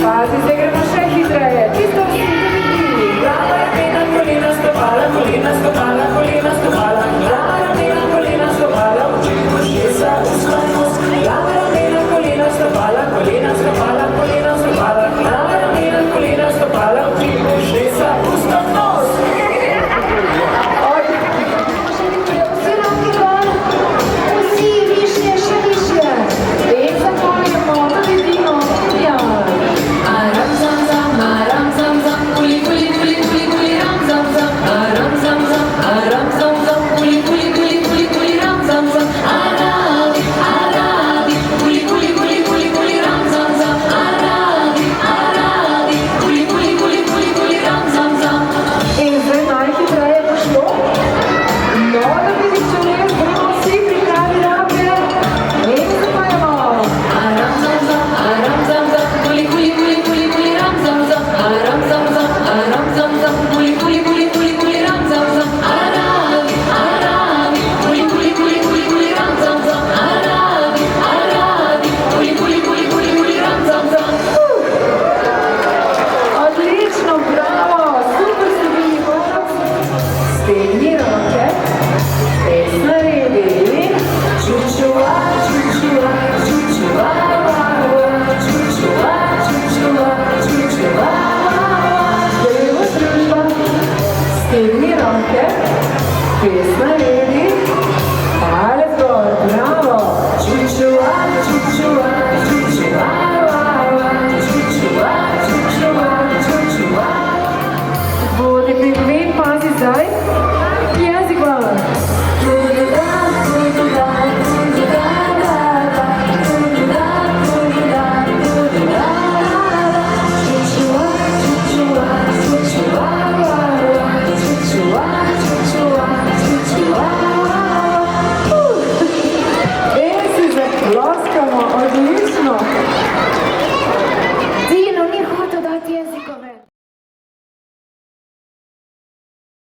Pazi, zdaj gremo še hitreje, čisto vsi tudi. Glava, ramena, kolena, stopala, kolena, stopala. Glava, ramena, kolena, stopala, oči, ušesa, usta, nos. Glava, ramena, kolena, stopala, kolena, stopala. Glava, ramena, kolena, stopala, oči, ušesa, usta, nos. Vsi roki gor, vsi višje, še višje. In zapojemo, da vidimo. Ja. Aram zam zam, kuli kuli kuli kuli kuli ram zam zam. Aram zam zam, kuli kuli kuli kuli kuli ram zam zam. Aradi, kuli kuli kuli kuli kuli ram zam zam. Aradi, kuli kuli kuli kuli kuli ram zam zam. In zdaj najhitreje bo šlo. No, da bi če res bomo vsi pripravi roke. In zapojemo. Aram zam zam, kuli kuli kuli kuli kuli ram zam zam. Aram zam zam, kuli kuli kuli kuli kuli ram zam zam. Aradi, kuli kuli kuli kuli kuli ram zam zam. Aradi, kuli kuli kuli kuli kuli ram zam zam. Odlično, bravo, super ste bili, stegni roke, res naredi, čučuva, čučuva, čučuva, čučuva, čučuva, čučuva, levo družba, stegni roke, res naredi, palec gor, bravo, čučuva, čučuva, čučuva, čučuva, čučuva, čučuva. Vodi pri dve, pazi zdaj.